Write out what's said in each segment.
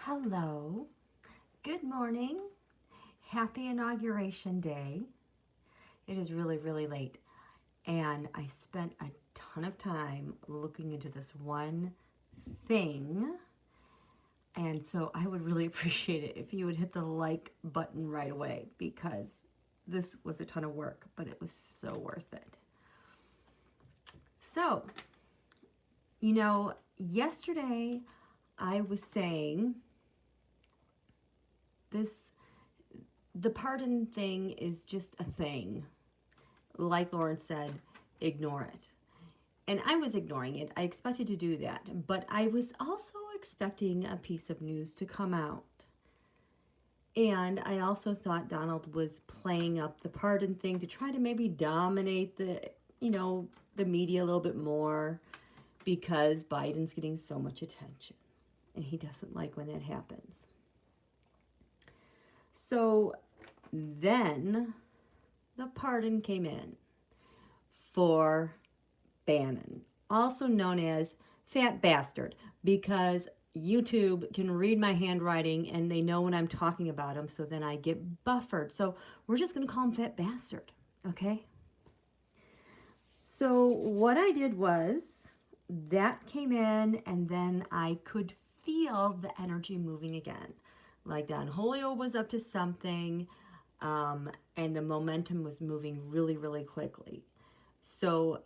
Hello, good morning, happy inauguration day. It is really, really late, and I spent a ton of time looking into this one thing, and so I would really appreciate it if you would hit the like button right away because this was a ton of work, but it was so worth it. So, yesterday I was saying the pardon thing is just a thing. Like Lauren said, ignore it. And I was ignoring it. I expected to do that. But I was also expecting a piece of news to come out. And I also thought Donald was playing up the pardon thing to try to maybe dominate the media a little bit more because Biden's getting so much attention. And he doesn't like when that happens. So then the pardon came in for Bannon, also known as Fat Bastard, because YouTube can read my handwriting and they know when I'm talking about him, so then I get buffered. So we're just going to call him Fat Bastard, okay? So what I did was that came in and then I could feel the energy moving again. Like Don Julio was up to something, and the momentum was moving really, really quickly. So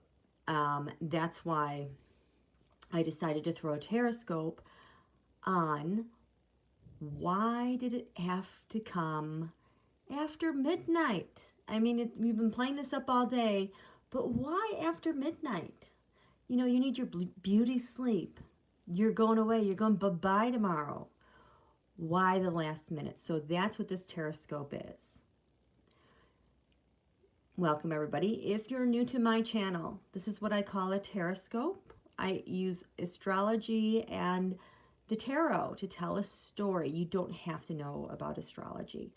that's why I decided to throw a Taroscope on why did it have to come after midnight? I mean, we've been playing this up all day, but why after midnight? You need your beauty sleep. You're going away. You're going bye-bye tomorrow. Why the last minute? So that's what this Taroscope is. Welcome everybody. If you're new to my channel, this is what I call a Taroscope. I use astrology and the tarot to tell a story. You don't have to know about astrology.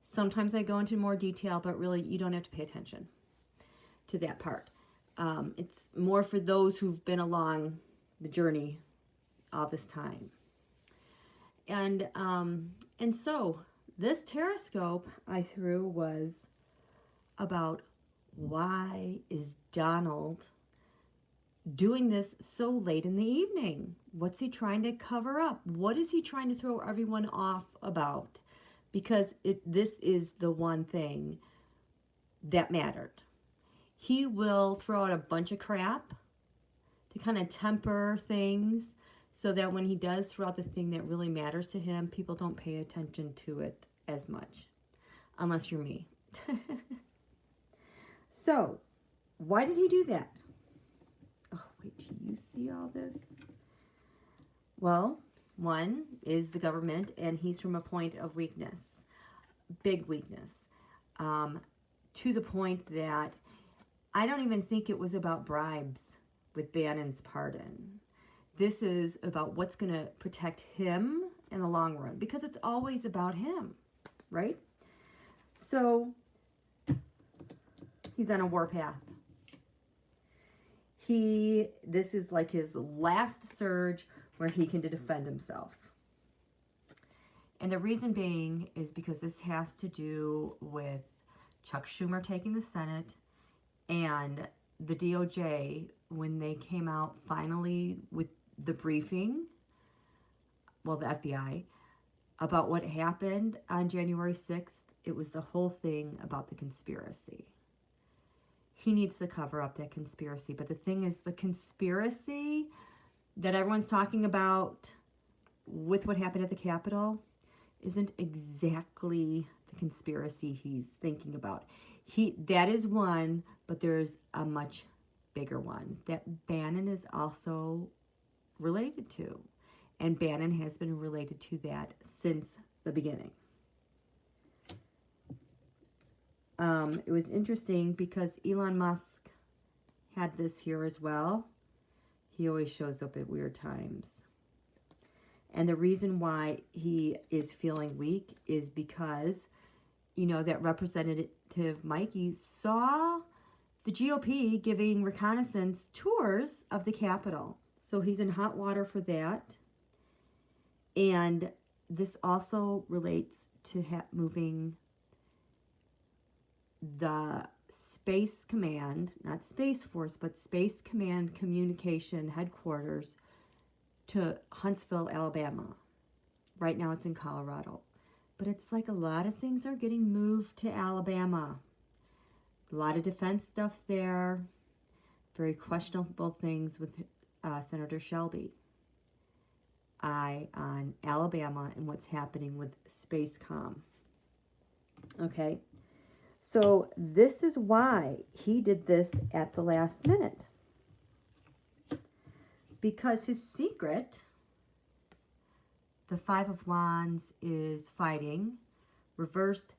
Sometimes I go into more detail, but really you don't have to pay attention to that part. It's more for those who've been along the journey all this time. And so this Taroscope I threw was about why is Donald doing this so late in the evening? What's he trying to cover up? What is he trying to throw everyone off about? Because this is the one thing that mattered. He will throw out a bunch of crap to kind of temper things, so that when he does throw out the thing that really matters to him, people don't pay attention to it as much, unless you're me. So, why did he do that? Oh, wait, do you see all this? Well, one is the government, and he's from a point of weakness, big weakness, to the point that I don't even think it was about bribes with Bannon's pardon. This is about what's going to protect him in the long run, because it's always about him, right? So he's on a warpath. This is like his last surge where he can defend himself. And the reason being is because this has to do with Chuck Schumer taking the Senate and the DOJ when they came out finally with the briefing, well, the FBI, about what happened on January 6th. It was the whole thing about the conspiracy. He needs to cover up that conspiracy. But the thing is, the conspiracy that everyone's talking about with what happened at the Capitol isn't exactly the conspiracy he's thinking about. That is one, but there's a much bigger one that Bannon is also related to. And Bannon has been related to that since the beginning. It was interesting because Elon Musk had this here as well. He always shows up at weird times. And the reason why he is feeling weak is because, that Representative Mikey saw the GOP giving reconnaissance tours of the Capitol. So he's in hot water for that. And This also relates to moving the Space Command, not Space Force, but Space Command Communication Headquarters to Huntsville, Alabama. Right now it's in Colorado. But it's like a lot of things are getting moved to Alabama. A lot of defense stuff there. Very questionable things with Senator Shelby. Eye on Alabama and what's happening with Spacecom. Okay, so this is why he did this at the last minute. Because his secret, the Five of Wands, is fighting. Reversed,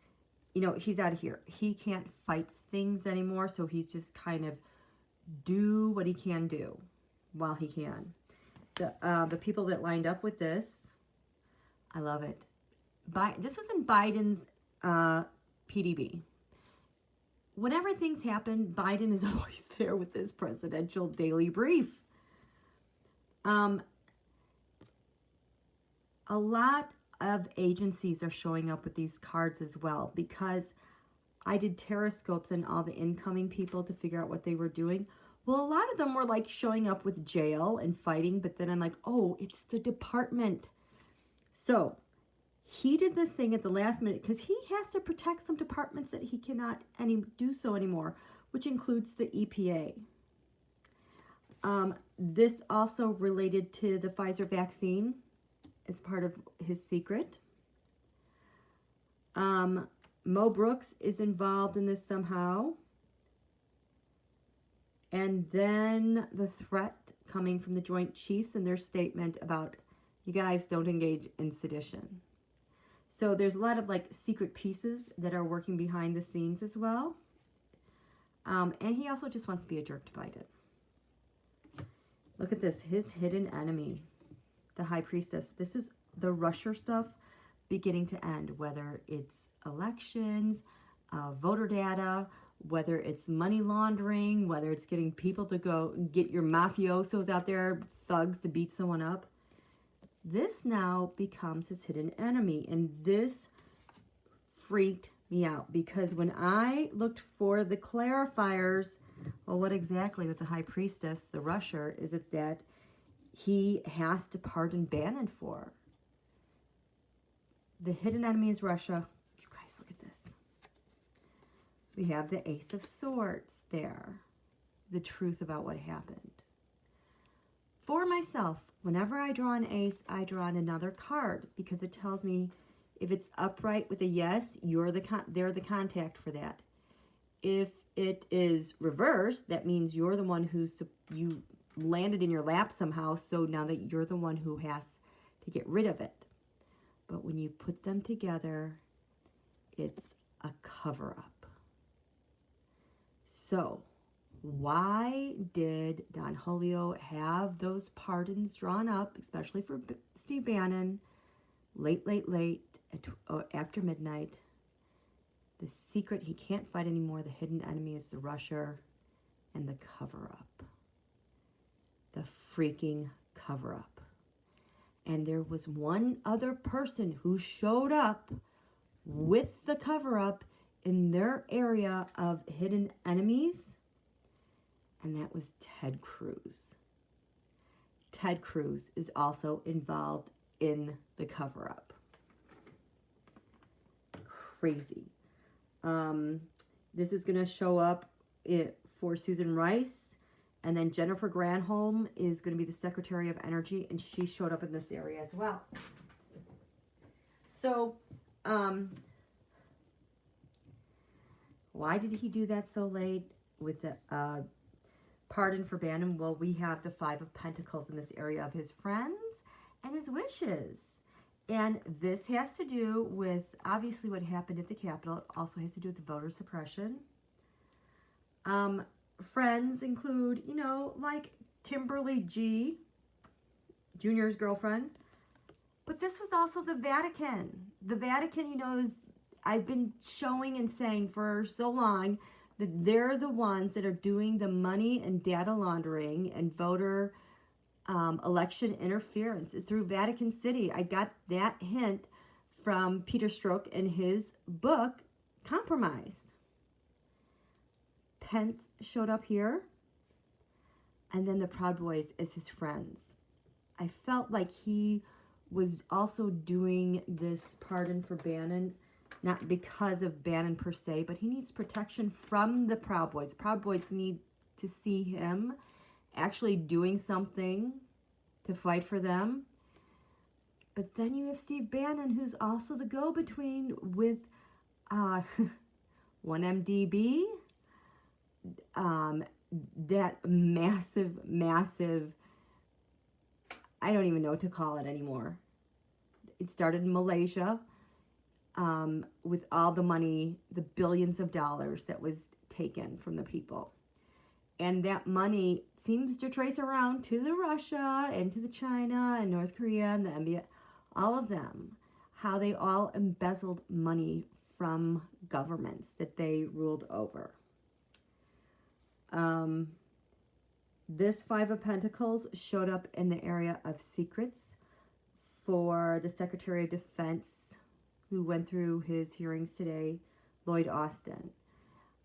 you know, he's out of here. He can't fight things anymore, so he's just kind of do what he can do while he can. The people that lined up with this, I love it. This was in Biden's PDB. Whenever things happen, Biden is always there with this presidential daily brief. A lot of agencies are showing up with these cards as well, because I did Taroscopes on all the incoming people to figure out what they were doing. Well, a lot of them were like showing up with jail and fighting, but then I'm like, oh, it's the department. So he did this thing at the last minute because he has to protect some departments that he cannot do so anymore, which includes the EPA. This also related to the Pfizer vaccine as part of his secret. Mo Brooks is involved in this somehow. And then the threat coming from the Joint Chiefs and their statement about, you guys don't engage in sedition. So there's a lot of like secret pieces that are working behind the scenes as well. And he also just wants to be a jerk to Biden. Look at this, his hidden enemy, the High Priestess. This is the Russia stuff beginning to end, whether it's elections, voter data, whether it's money laundering, whether it's getting people to go get your mafiosos out there, thugs to beat someone up. This now becomes his hidden enemy. And this freaked me out because when I looked for the clarifiers, well, what exactly with the High Priestess, the Russia, is it that he has to pardon Bannon for? The hidden enemy is Russia. You guys, look at this. We have the Ace of Swords there. The truth about what happened. For myself, whenever I draw an ace, I draw another card because it tells me if it's upright with a yes, they're the contact for that. If it is reversed, that means you're the one you landed in your lap somehow, so now that you're the one who has to get rid of it. But when you put them together, it's a cover-up. So, why did Don Julio have those pardons drawn up, especially for Steve Bannon, late, after midnight? The secret, he can't fight anymore. The hidden enemy is the Russia and the cover-up. The freaking cover-up. And there was one other person who showed up with the cover-up in their area of hidden enemies, and that was Ted Cruz. Ted Cruz is also involved in the cover-up. Crazy. This is going to show up for Susan Rice, and then Jennifer Granholm is going to be the Secretary of Energy, and she showed up in this area as well. So, why did he do that so late with the pardon for Bannon? Well, we have the Five of Pentacles in this area of his friends and his wishes. And this has to do with, obviously, what happened at the Capitol. It also has to do with the voter suppression. Friends include, like Kimberly G., Junior's girlfriend. But this was also the Vatican. The Vatican, I've been showing and saying for so long that they're the ones that are doing the money and data laundering and voter election interference is through Vatican City. I got that hint from Peter Strzok in his book, Compromised. Pence showed up here, and then the Proud Boys as his friends. I felt like he was also doing this pardon for Bannon, not because of Bannon per se, but he needs protection from the Proud Boys. Proud Boys need to see him actually doing something to fight for them. But then you have Steve Bannon, who's also the go-between with 1MDB, that massive, I don't even know what to call it anymore. It started in Malaysia with all the money, the billions of dollars that was taken from the people. And that money seems to trace around to the Russia and to the China and North Korea and the NBA, all of them, how they all embezzled money from governments that they ruled over. This Five of Pentacles showed up in the area of secrets for the Secretary of Defense who went through his hearings today, Lloyd Austin.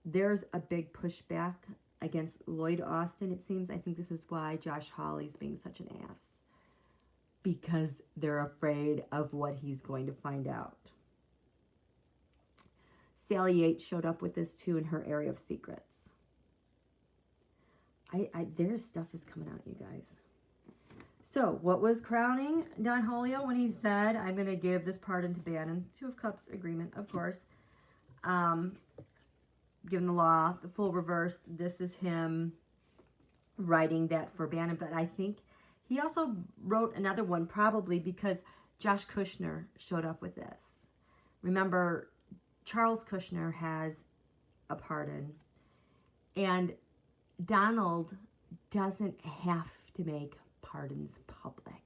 There's a big pushback against Lloyd Austin, it seems. I think this is why Josh Hawley's being such an ass, because they're afraid of what he's going to find out. Sally Yates showed up with this too in her area of secrets. Their stuff is coming out, you guys. So, what was crowning Don Julio when he said, I'm going to give this pardon to Bannon? Two of Cups agreement, of course. Given the law, the full reverse, this is him writing that for Bannon. But I think he also wrote another one, probably because Josh Kushner showed up with this. Remember, Charles Kushner has a pardon. And Donald doesn't have to make pardons public.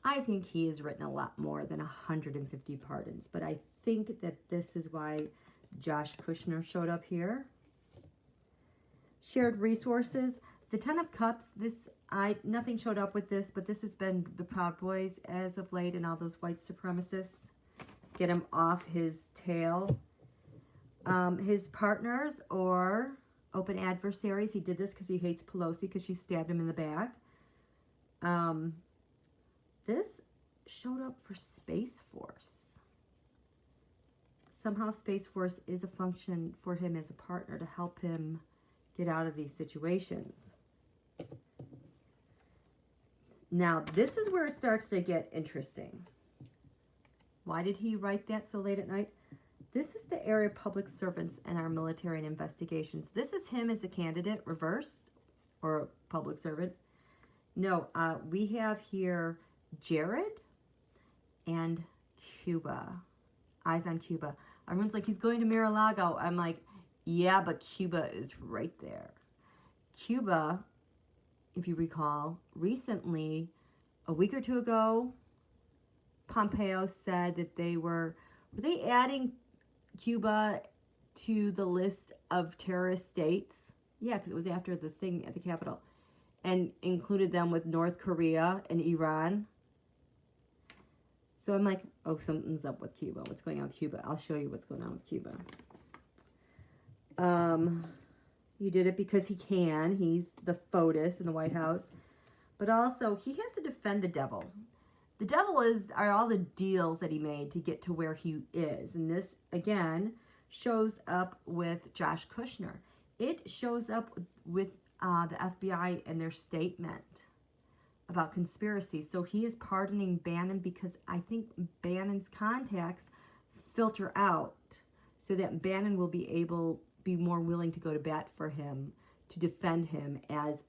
I think he has written a lot more than 150 pardons, but I think that this is why Josh Kushner showed up here. Shared resources. The Ten of Cups, nothing showed up with this, but this has been the Proud Boys as of late and all those white supremacists. Get him off his tail. His partners or open adversaries. He did this because he hates Pelosi because she stabbed him in the back. This showed up for Space Force. Somehow Space Force is a function for him as a partner to help him get out of these situations. Now, this is where it starts to get interesting. Why did he write that so late at night? This is the area of public servants and our military and investigations. This is him as a candidate, reversed, or a public servant. No, we have here Jared and Cuba. Eyes on Cuba. Everyone's like, he's going to Mar-a-Lago. I'm like, yeah, but Cuba is right there. Cuba, if you recall, recently, a week or two ago, Pompeo said that were they adding Cuba to the list of terrorist states? Yeah, because it was after the thing at the Capitol. And included them with North Korea and Iran. So I'm like, oh, something's up with Cuba. What's going on with Cuba? I'll show you what's going on with Cuba. He did it because he can. He's the FOTUS in the White House. But also, he has to defend the devil. The devil are all the deals that he made to get to where he is. And this, again, shows up with Josh Kushner. It shows up with the FBI and their statement about conspiracy. So he is pardoning Bannon because I think Bannon's contacts filter out so that Bannon will be more willing to go to bat for him, to defend him as,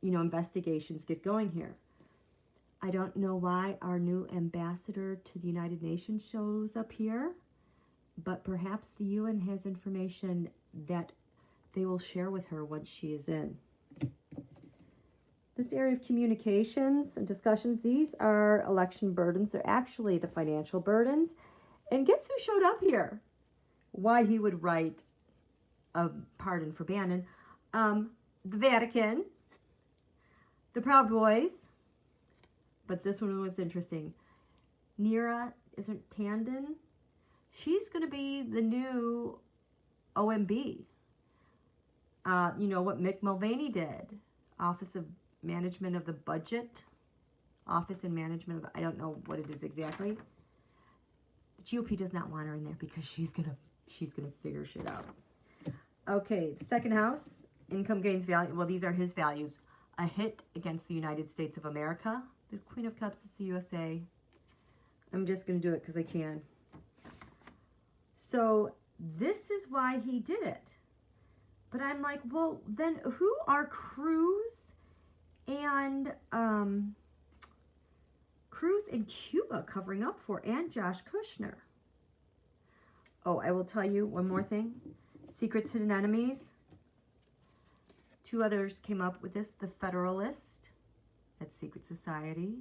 investigations get going here. I don't know why our new ambassador to the United Nations shows up here, but perhaps the UN has information that they will share with her once she is in. This area of communications and discussions, these are election burdens. They're actually the financial burdens. And guess who showed up here? Why he would write a pardon for Bannon. The Vatican, The Proud Boys. But this one was interesting. Neera, isn't Tandon? She's going to be the new OMB. You know what Mick Mulvaney did. Office of Management of the Budget. Office and Management of the, I don't know what it is exactly. The GOP does not want her in there because she's gonna figure shit out. Okay, second house, income gains value. Well, these are his values. A hit against the United States of America. The Queen of Cups is the USA. I'm just gonna do it because I can. So this is why he did it. But I'm like, well, then who are Cruz and Cuba covering up for, and Josh Kushner? Oh, I will tell you one more thing. Secrets, Hidden Enemies. Two others came up with this. The Federalist. That's Secret Society.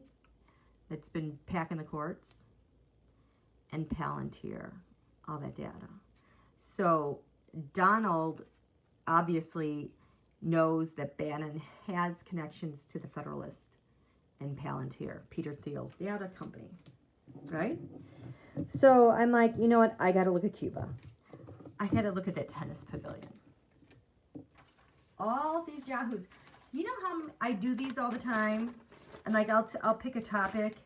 That's been packing the courts. And Palantir. All that data. So Donald obviously knows that Bannon has connections to the Federalist and Palantir, Peter Thiel's data company, right? So I'm like, you know what? I got to look at Cuba. I got to look at that tennis pavilion. All these yahoos. You know how I do these all the time? And like, I'll pick a topic.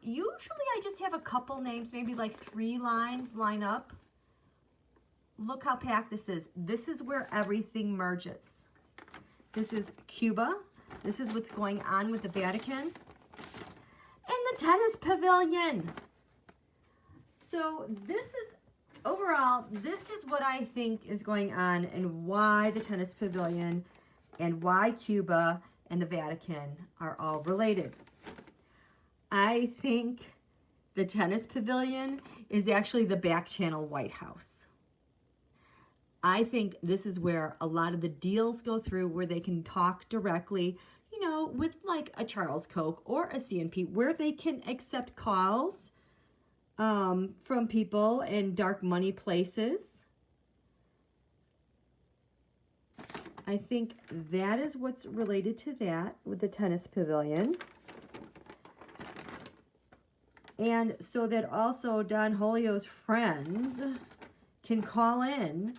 Usually I just have a couple names, maybe like 3 lines line up. Look how packed this is. This is where everything merges. This is Cuba. This is what's going on with the Vatican. And the tennis pavilion. So this is, overall, this is what I think is going on and why the tennis pavilion and why Cuba and the Vatican are all related. I think the tennis pavilion is actually the back channel White House. I think this is where a lot of the deals go through, where they can talk directly, you know, with like a Charles Koch or a CNP, where they can accept calls from people in dark money places. I think that is what's related to that with the tennis pavilion. And so that also Don Julio's friends can call in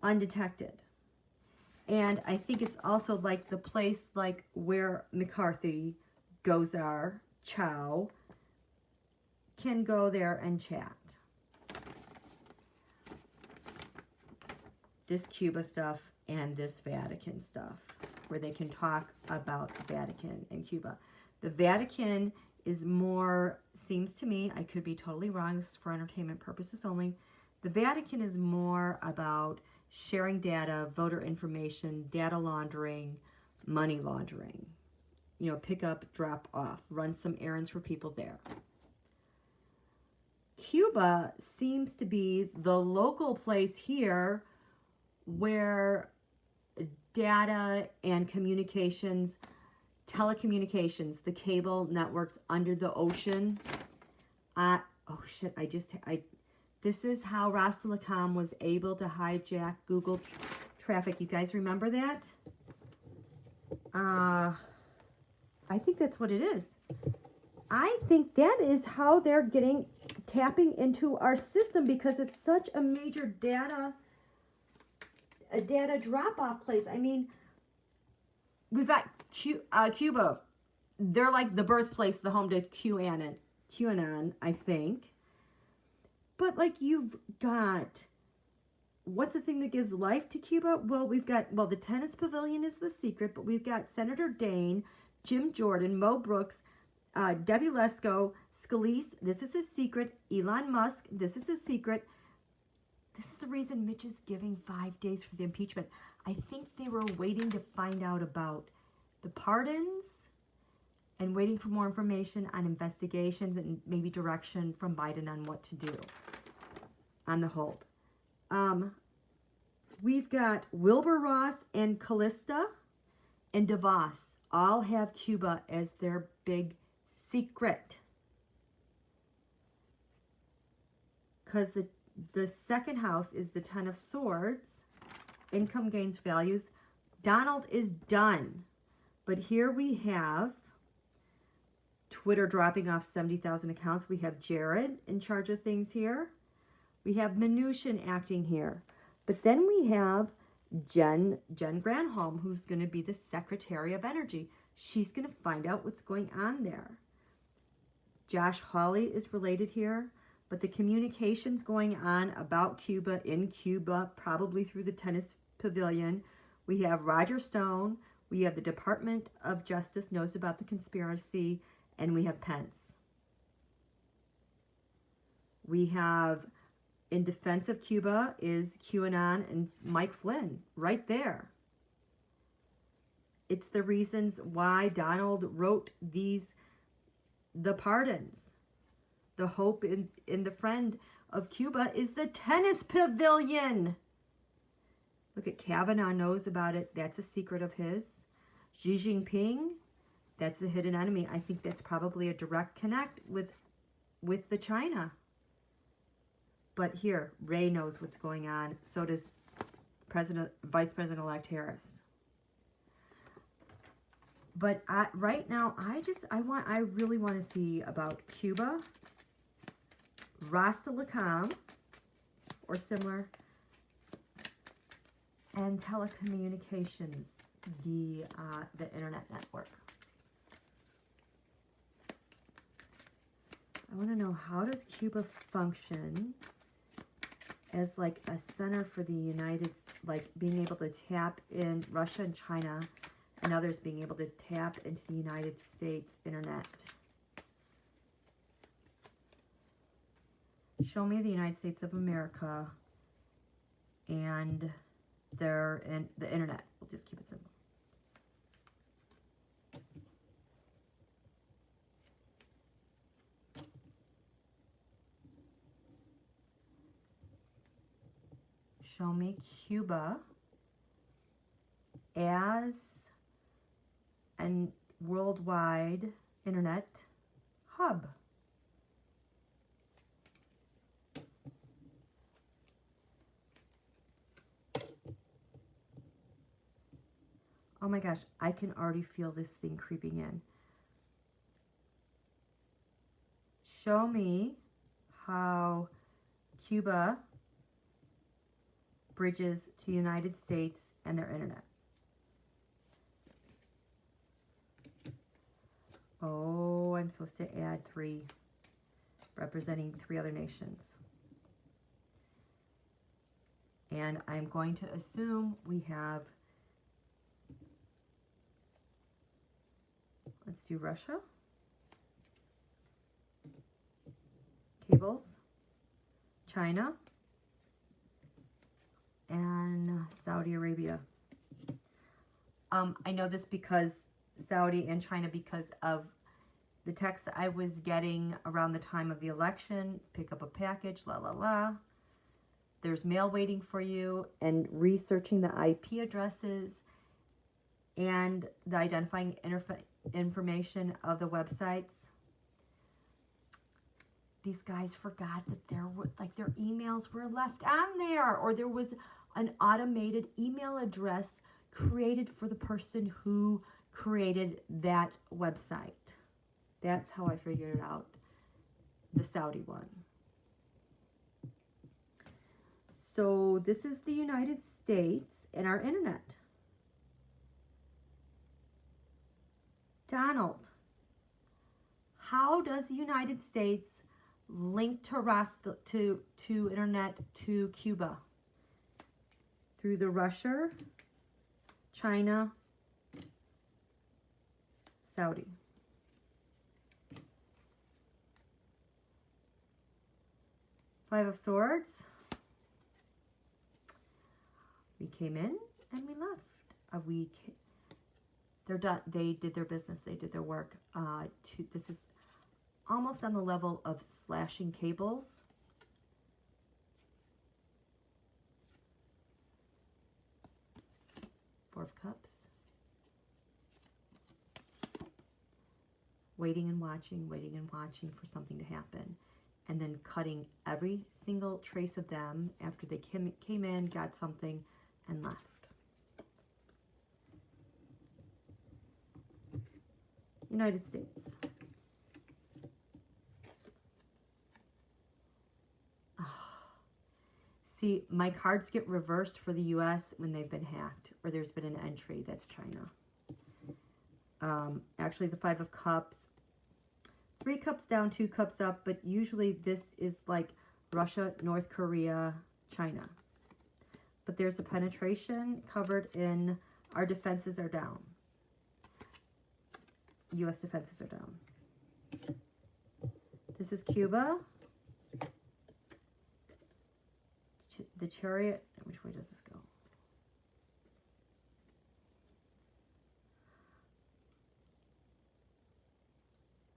undetected. And I think it's also like the place like where McCarthy, Gozar, Chow can go there and chat. This Cuba stuff and this Vatican stuff, where they can talk about the Vatican and Cuba. The Vatican is more, seems to me, I could be totally wrong, this is for entertainment purposes only, the Vatican is more about sharing data, voter information, data laundering, money laundering. You know, pick up, drop off, run some errands for people there. Cuba seems to be the local place here where data and communications, telecommunications, the cable networks under the ocean. Oh shit, this is how Rastelecom was able to hijack Google traffic. You guys remember that? I think that's what it is. I think that is how they're tapping into our system, because it's such a major data drop-off place. I mean, we've got Cuba. They're like the birthplace, the home to QAnon, I think. But like, you've got, what's the thing that gives life to Cuba? Well, we've got, the tennis pavilion is the secret, but we've got Senator Dane, Jim Jordan, Mo Brooks, Debbie Lesko, Scalise, this is his secret, Elon Musk, this is his secret. This is the reason Mitch is giving 5 days for the impeachment. I think they were waiting to find out about the pardons and waiting for more information on investigations and maybe direction from Biden on what to do on the hold. We've got Wilbur Ross and Callista and DeVos all have Cuba as their big secret. Because the second house is the Ten of Swords, income gains values, Donald is done. But here we have Twitter dropping off 70,000 accounts. We have Jared in charge of things here. We have Mnuchin acting here. But then we have Jen Granholm, who's going to be the Secretary of Energy. She's going to find out what's going on there. Josh Hawley is related here, but the communications going on about Cuba, in Cuba, probably through the tennis pavilion. We have Roger Stone. We have the Department of Justice knows about the conspiracy, and we have Pence. We have, in defense of Cuba, is QAnon and Mike Flynn, right there. It's the reasons why Donald wrote the pardons. The hope in the friend of Cuba is the tennis pavilion. Look at Kavanaugh knows about it. That's a secret of his. Xi Jinping, that's the hidden enemy. I think that's probably a direct connect with the China. But here, Ray knows what's going on. So does Vice President-elect Harris. But right now, I really want to see about Cuba, Telecom, or similar, and telecommunications, the internet network. I want to know, how does Cuba function as like a center for the like being able to tap in Russia and China, and others being able to tap into the United States internet. Show me the United States of America and the internet. We'll just keep it simple. Show me Cuba as a worldwide internet hub. Oh my gosh, I can already feel this thing creeping in. Show me how Cuba bridges to United States and their internet. Oh, I'm supposed to add 3, representing 3 other nations. And I'm going to assume we have, let's do Russia, cables, China, and Saudi Arabia. I know this because Saudi and China, because of the texts I was getting around the time of the election. Pick up a package, la la la. There's mail waiting for you, and researching the IP addresses and the identifying information of the websites. These guys forgot that their emails were left on there, or there was an automated email address created for the person who created that website. That's how I figured it out, the Saudi one. So this is the United States and our internet. Donald, how does the United States link to internet to Cuba? Through the Russia, China, Saudi. Five of Swords. We came in and we left. They're done. They did their business. They did their work. This is almost on the level of slashing cables. Four of Cups. Waiting and watching for something to happen. And then cutting every single trace of them after they came in, got something, and left. United States. See, my cards get reversed for the U.S. when they've been hacked or there's been an entry. That's China. Actually, the 5 of Cups. 3 cups down, 2 cups up. But usually this is like Russia, North Korea, China. But there's a penetration covered in our defenses are down. U.S. defenses are down. This is Cuba. The Chariot, which way does this go?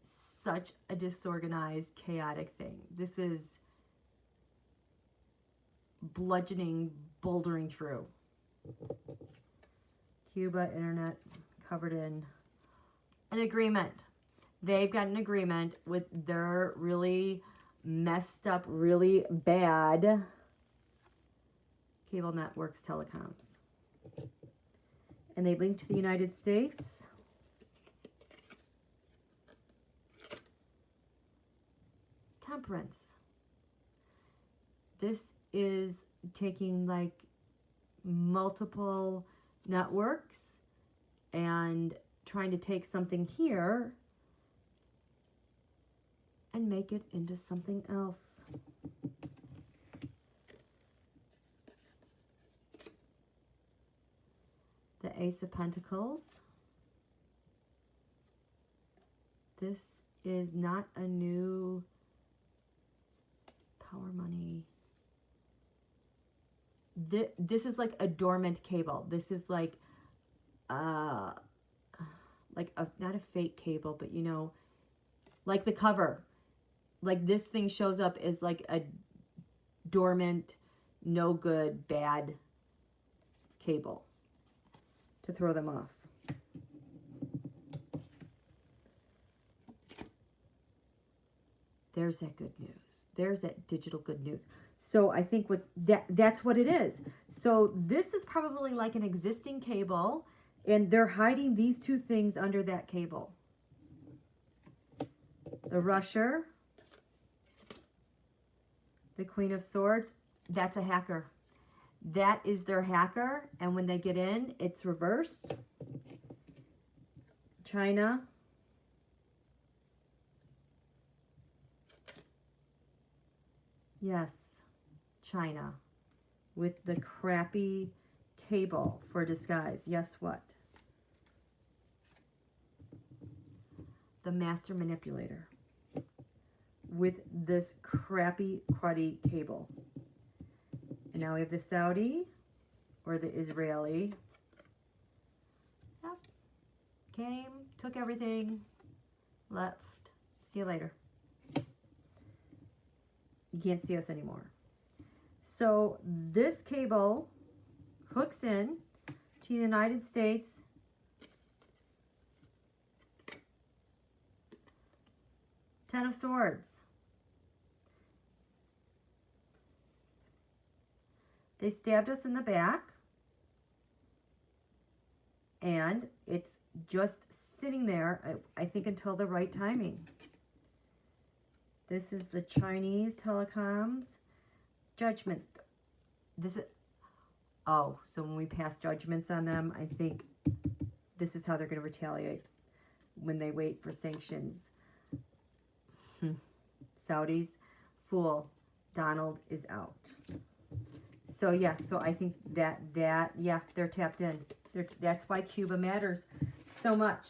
Such a disorganized, chaotic thing. This is bludgeoning, bouldering through. Cuba, internet, covered in an agreement. They've got an agreement with their really messed up, really bad cable networks, telecoms. And they link to the United States. Temperance. This is taking like multiple networks and trying to take something here and make it into something else. The Ace of Pentacles. This is not a new power money. This is like a dormant cable. This is like a, not a fake cable, but you know, like the cover. Like this thing shows up as like a dormant, no good, bad cable to throw them off. There's that good news. There's that digital good news. So I think with that's what it is. So this is probably like an existing cable, and they're hiding these two things under that cable. The Rusher, the Queen of Swords, that's a hacker. That is their hacker, and when they get in, it's reversed. China. Yes, China. With the crappy cable for disguise. Yes, what? The Master Manipulator. With this crappy, cruddy cable. And now we have the Saudi or the Israeli. Yep. Came, took everything, left. See you later. You can't see us anymore. So this cable hooks in to the United States. Ten of Swords. They stabbed us in the back, and it's just sitting there, I think, until the right timing. This is the Chinese telecoms. Judgment. This is, oh, so when we pass judgments on them, I think this is how they're going to retaliate when they wait for sanctions. Saudis, fool, Donald is out. So yeah, so I think that yeah, they're tapped in. That's why Cuba matters so much.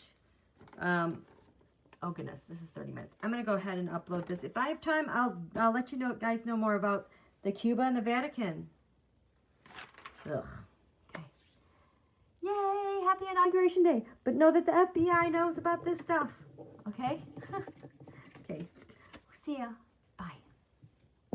Oh goodness, this is 30 minutes. I'm gonna go ahead and upload this. If I have time, I'll let you know, guys, know more about the Cuba and the Vatican. Ugh. Okay. Yay! Happy Inauguration Day. But know that the FBI knows about this stuff. Okay. Okay. See ya.